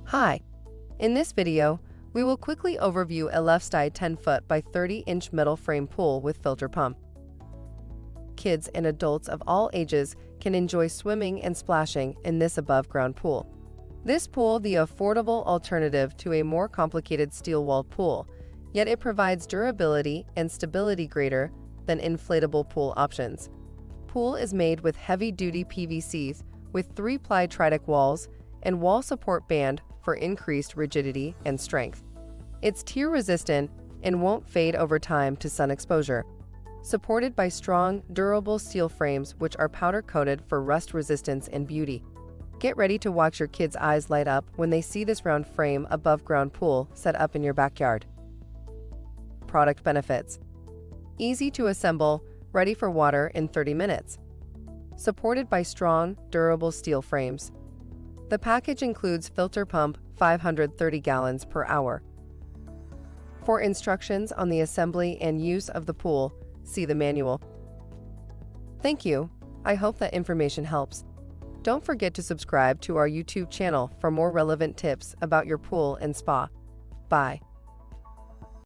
Hi, in this video, we will quickly overview LFSTY 10-foot by 30-inch metal frame pool with filter pump. Kids and adults of all ages can enjoy swimming and splashing in this above-ground pool. This pool the affordable alternative to a more complicated steel-walled pool, yet it provides durability and stability greater than inflatable pool options. Pool is made with heavy-duty PVCs with 3-ply tritech walls and wall support band for increased rigidity and strength. It's tear-resistant and won't fade over time to sun exposure. Supported by strong, durable steel frames which are powder-coated for rust resistance and beauty. Get ready to watch your kids' eyes light up when they see this round frame above-ground pool set up in your backyard. Product benefits: easy to assemble, ready for water in 30 minutes. Supported by strong, durable steel frames. The package includes filter pump 530 gallons per hour. For instructions on the assembly and use of the pool, see the manual. Thank you. I hope that information helps. Don't forget to subscribe to our YouTube channel for more relevant tips about your pool and spa. Bye.